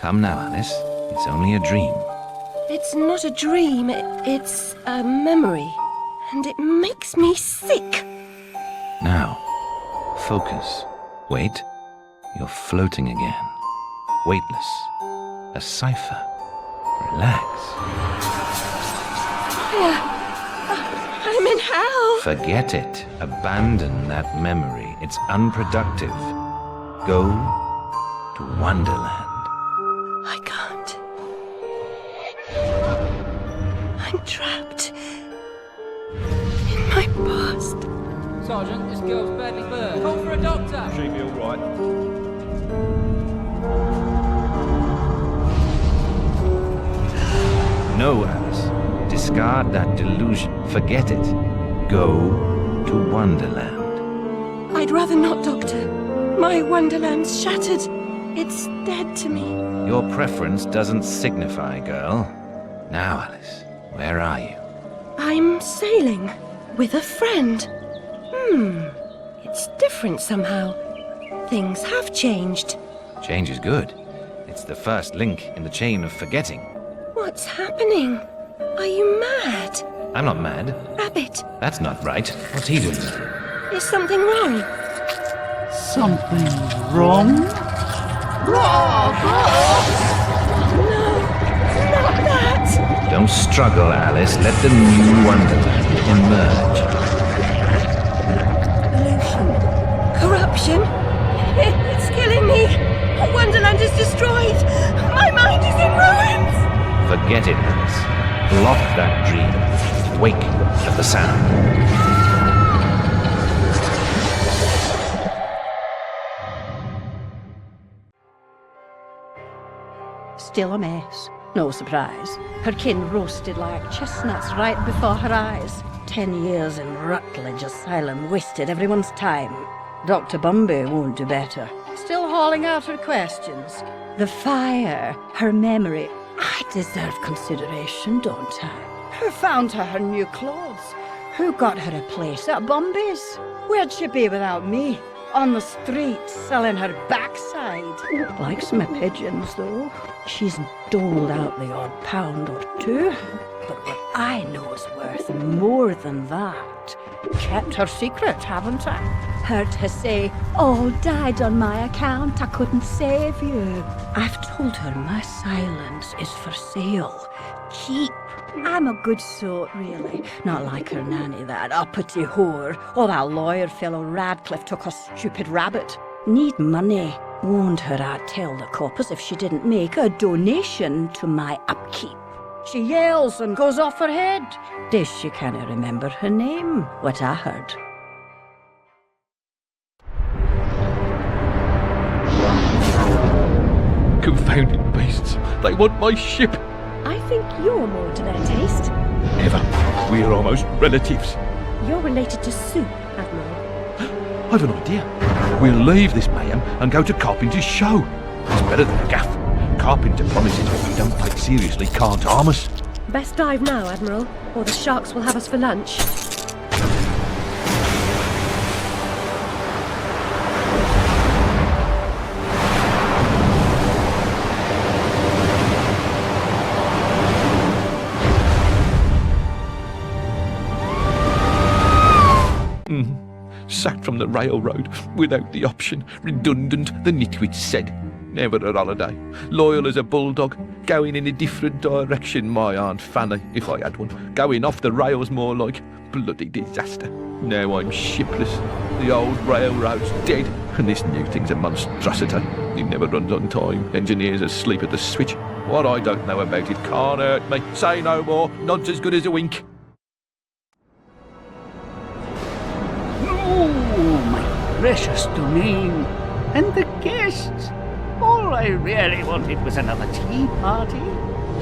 Come now, Alice. It's only a dream. It's not a dream, it's a memory. And it makes me sick. Now, focus. Wait. You're floating again. Weightless. A cipher. Relax. I'm in hell. Forget it. Abandon that memory. It's unproductive. Go to Wonderland. I can't. I'm trapped in my past. Sergeant, this girl's badly burned. Call for a doctor. She'll be all right. No, Alice. Discard that delusion. Forget it. Go to Wonderland. I'd rather not, Doctor. My Wonderland's shattered. It's dead to me. Your preference doesn't signify, girl. Now, Alice, where are you? I'm sailing with a friend. It's different somehow. Things have changed. Change is good. It's the first link in the chain of forgetting. What's happening? Are you mad? I'm not mad. Rabbit, That's not right. What's he doing? is something wrong? Something wrong? No, not that! Don't struggle, Alice. Let the new Wonderland emerge. Pollution. Corruption. It's killing me. Wonderland is destroyed. My mind is in ruins. Forget it, Alice. Block that dream. Wake at the sound. Still a mess. No surprise. Her kin roasted like chestnuts right before her eyes. 10 years in Rutledge Asylum wasted everyone's time. Dr. Bumby won't do better. Still hauling out her questions. The fire, her memory. I deserve consideration, don't I? Who found her new clothes? Who got her a place at Bumby's? Where'd she be without me? On the street, selling her backside. Likes my pigeons, though. She's doled out the odd pound or two. But what I know is worth more than that. Kept her secret, haven't I? Heard her say, all died on my account, I couldn't save you. I've told her my silence is for sale. Keep. I'm a good sort, really. Not like her nanny, that uppity whore. Or that lawyer fellow Radcliffe took a stupid rabbit. Need money. Warned her I'd tell the coppers if she didn't make a donation to my upkeep. She yells and goes off her head. Days she can't remember her name, what I heard. Confounded beasts. They want my ship. I think you're more to their taste. Never. We're almost relatives. You're related to Sue, Admiral. I've an idea. We'll leave this mayhem and go to Carpenter's show. It's better than a gaff. Carpenter promises what we don't take seriously can't harm us. Best dive now, Admiral, or the sharks will have us for lunch. Sacked from the railroad without the option. Redundant, the nitwit said. Never a holiday. Loyal as a bulldog. Going in a different direction, my Aunt Fanny, if I had one. Going off the rails more like. Bloody disaster. Now I'm shipless. The old railroad's dead. And this new thing's a monstrosity. It never runs on time. Engineers asleep at the switch. What I don't know about it can't hurt me. Say no more. Nod's as good as a wink. Oh, my precious domain. And the guests. All I really wanted was another tea party.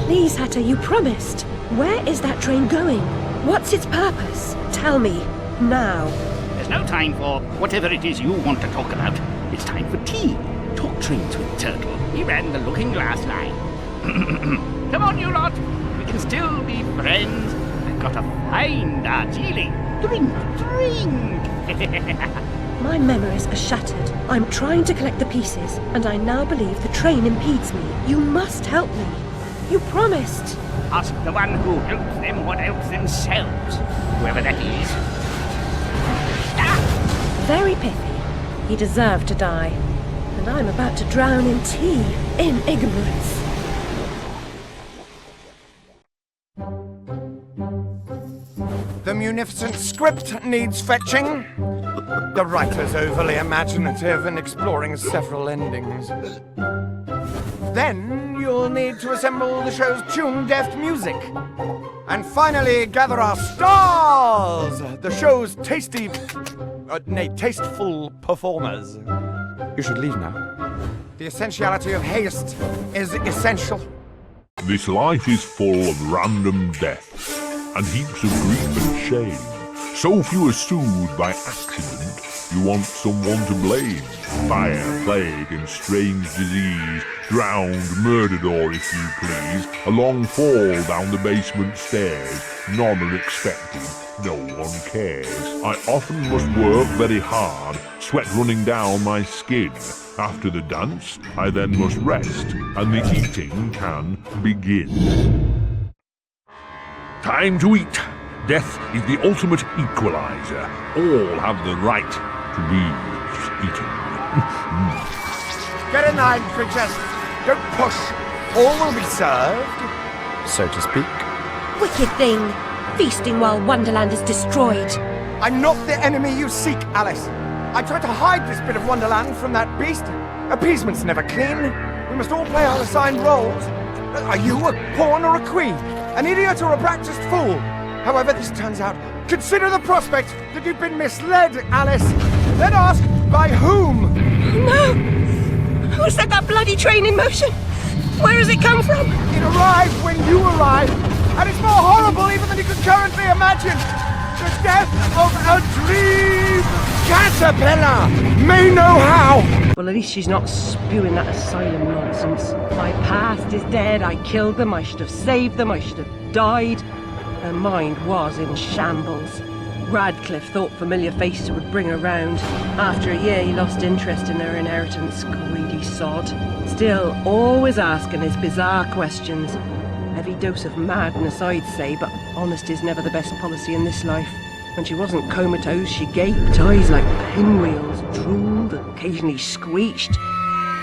Please, Hatter, you promised. Where is that train going? What's its purpose? Tell me, now. There's no time for whatever it is you want to talk about. It's time for tea. Talk trains with Turtle. He ran the Looking Glass line. Come on, you lot. We can still be friends. I've got a fine Darjeeling. Drink, drink. My memories are shattered. I'm trying to collect the pieces, and I now believe the train impedes me. You must help me. You promised. Ask the one who helps them what helps themselves, whoever that is. Very pithy. He deserved to die. And I'm about to drown in tea, in ignorance. The munificent script needs fetching. The writer's overly imaginative and exploring several endings. Then you'll need to assemble the show's tune-deft music. And finally, gather our stars! The show's tasteful performers. You should leave now. The essentiality of haste is essential. This life is full of random deaths and heaps of grief and shame. So few are soothed by accident, you want someone to blame. Fire, plague and strange disease, drowned, murdered or, if you please, a long fall down the basement stairs. None are expected, no one cares. I often must work very hard, sweat running down my skin. After the dance, I then must rest, and the eating can begin. Time to eat. Death is the ultimate equalizer. All have the right to be eaten. Get in line, creatures. Don't push. All will be served, so to speak. Wicked thing. Feasting while Wonderland is destroyed. I'm not the enemy you seek, Alice. I tried to hide this bit of Wonderland from that beast. Appeasement's never clean. We must all play our assigned roles. Are you a pawn or a queen? An idiot or a practiced fool? However this turns out, consider the prospect that you've been misled, Alice. Then ask, by whom? No! Who set that bloody train in motion? Where has it come from? It arrived when you arrived, and it's more horrible even than you could currently imagine. The death of a dream caterpillar may know how. Well, at least she's not spewing that asylum nonsense. My past is dead, I killed them, I should have saved them, I should have died. Her mind was in shambles. Radcliffe thought familiar faces would bring her round. After a year, he lost interest in her inheritance, greedy sod. Still, always asking his bizarre questions. Heavy dose of madness, I'd say, but honesty's never the best policy in this life. When she wasn't comatose, she gaped, eyes like pinwheels, drooled, occasionally screeched.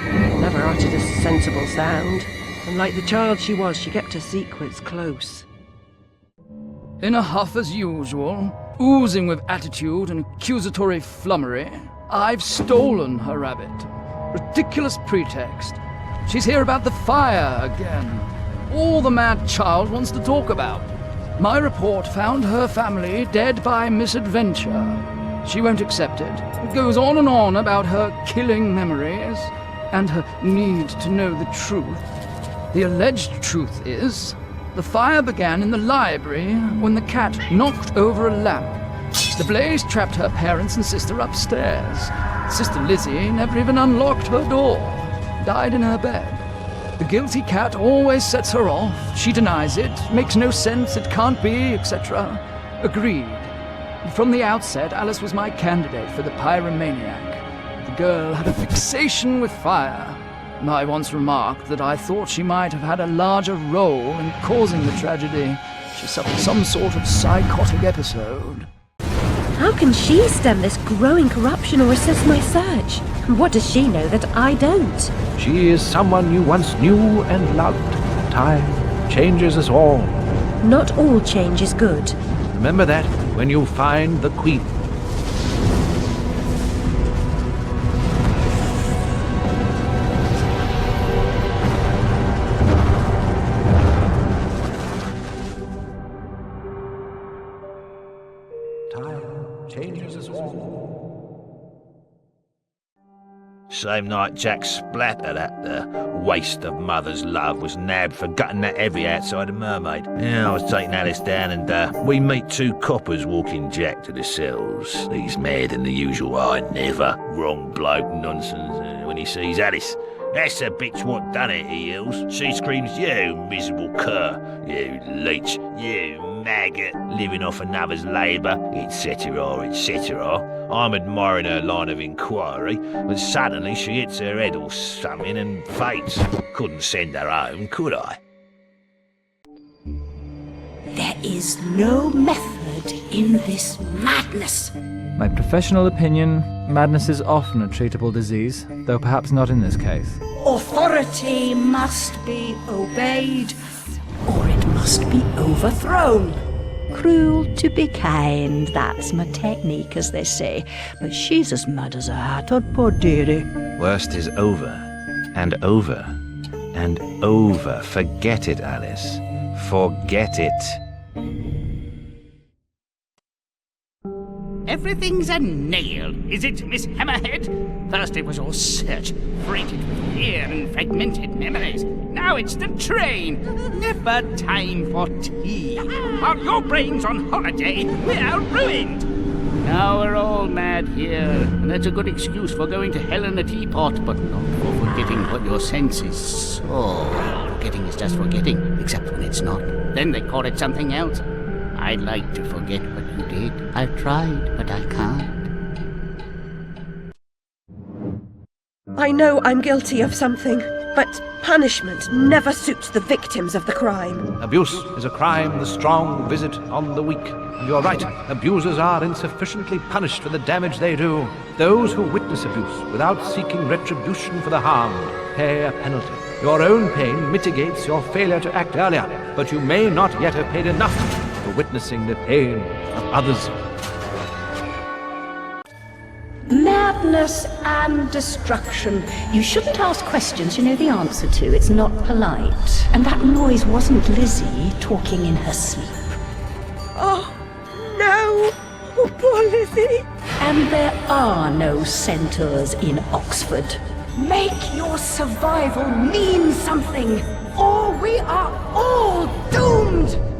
Never uttered a sensible sound. And like the child she was, she kept her secrets close. In a huff as usual, oozing with attitude and accusatory flummery, I've stolen her rabbit. Ridiculous pretext. She's here about the fire again. All the mad child wants to talk about. My report found her family dead by misadventure. She won't accept it. It goes on and on about her killing memories and her need to know the truth. The alleged truth is, the fire began in the library when the cat knocked over a lamp. The blaze trapped her parents and sister upstairs. Sister Lizzie never even unlocked her door. Died in her bed. The guilty cat always sets her off. She denies it, makes no sense, it can't be, etc. Agreed. From the outset, Alice was my candidate for the pyromaniac. The girl had a fixation with fire. I once remarked that I thought she might have had a larger role in causing the tragedy. She suffered some sort of psychotic episode. How can she stem this growing corruption or assist my search? And what does she know that I don't? She is someone you once knew and loved. Time changes us all. Not all change is good. Remember that when you find the Queen. Time changes us all. Same night Jack splattered at the waste of mother's love was nabbed for gutting that heavy outside a mermaid. Yeah, I was taking Alice down and we meet two coppers walking Jack to the cells. He's mad than the usual I never. Wrong bloke nonsense when he sees Alice. That's the bitch what done it, he yells. She screams, you miserable cur, you leech, you maggot, living off another's labour, etc., etc. I'm admiring her line of inquiry, when suddenly she hits her head or something and faints. Couldn't send her home, could I? There is no method in this madness. My professional opinion, madness is often a treatable disease, though perhaps not in this case. Authority must be obeyed, or it must be overthrown. Cruel to be kind, that's my technique, as they say. But she's as mad as a hatter, poor dearie. Worst is over, and over, and over. Forget it, Alice. Forget it. Everything's a nail, is it, Miss Hammerhead? First it was all search, freighted with fear and fragmented memories. Now it's the train. Never time for tea. While your brain's on holiday, we're ruined. Now we're all mad here, and that's a good excuse for going to hell in a teapot, but not for forgetting what your senses saw. Forgetting is just forgetting, except when it's not. Then they call it something else. I'd like to forget what you did. I've tried, but I can't. I know I'm guilty of something, but punishment never suits the victims of the crime. Abuse is a crime the strong visit on the weak. And you're right, abusers are insufficiently punished for the damage they do. Those who witness abuse without seeking retribution for the harmed pay a penalty. Your own pain mitigates your failure to act earlier, but you may not yet have paid enough for witnessing the pain of others. Madness and destruction. You shouldn't ask questions you know the answer to. It's not polite. And that noise wasn't Lizzie talking in her sleep. Oh, no! Oh, poor Lizzie! And there are no centaurs in Oxford. Make your survival mean something, or we are all doomed!